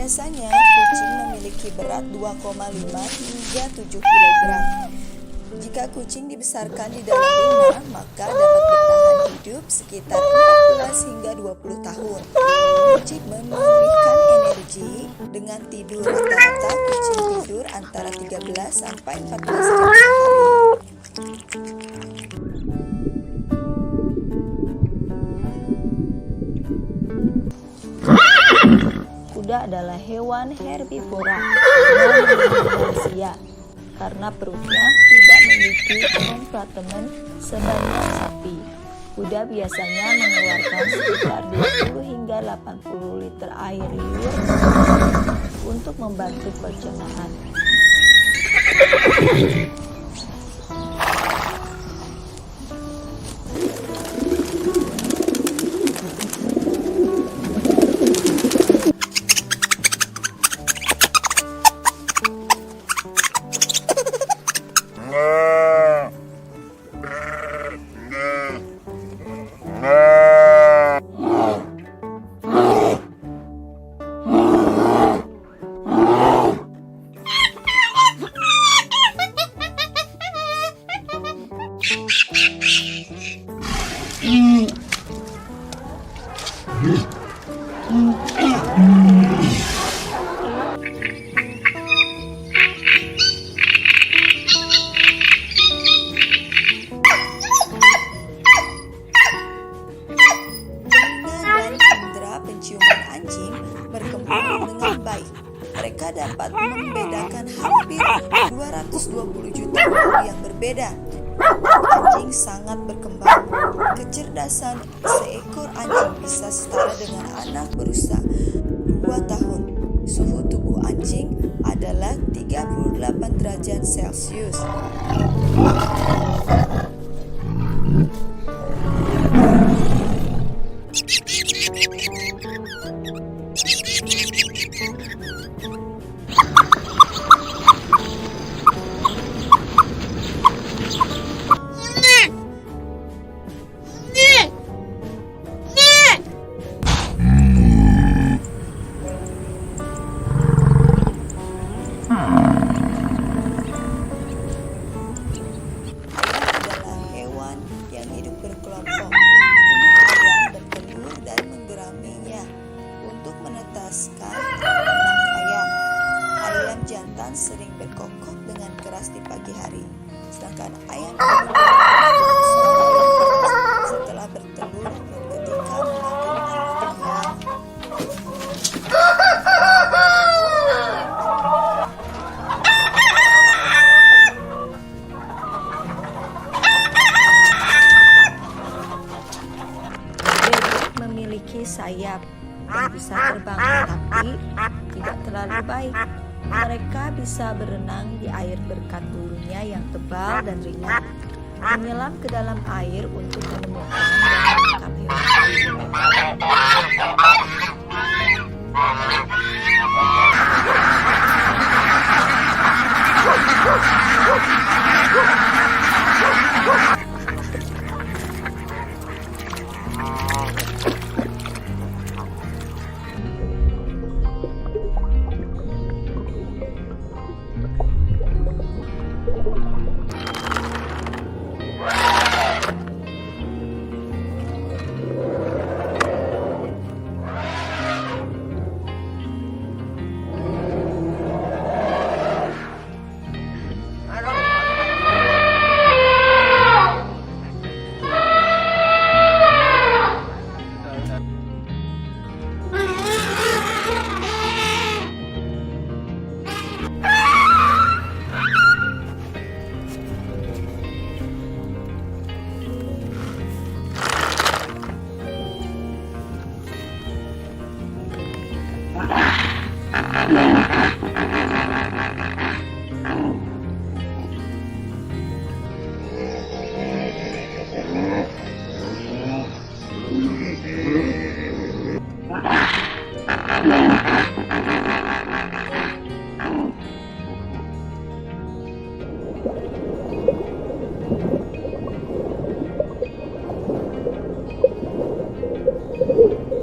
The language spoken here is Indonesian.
Biasanya kucing memiliki berat 2,5 hingga 7 kg. Jika kucing dibesarkan di dalam rumah, maka dapat bertahan hidup sekitar 14 hingga 20 tahun. Kucing memulihkan energi dengan tidur. Rata-rata kucing tidur antara 13 sampai 14 jam sehari. Kuda adalah hewan herbivora dengan manusia karena perutnya tidak memiliki kompartemen sebanyak sapi. Kuda biasanya mengeluarkan sekitar 20 hingga 80 liter air liur untuk membantu pencernaan. baik. Mereka dapat membedakan hampir 220 juta bulu yang berbeda. Anjing sangat berkembang. Kecerdasan seekor anjing bisa setara dengan anak berusia 2 tahun. Suhu tubuh anjing adalah 38 derajat Celcius. Adalah hewan yang hidup berkelompok. Induk ayam bertelur dan menggeraminya untuk menetaskan anak ayam. Ayam jantan sering berkokok dengan keras di pagi hari, sedangkan ayam setelah bertelur dan ketika mengandung anaknya. Bebek memiliki sayap dan bisa terbang, tapi tidak terlalu baik. Mereka bisa berenang di air berkat bulunya yang tebal dan ringan, menyelam ke dalam air untuk menemukan dan menangkap hewan.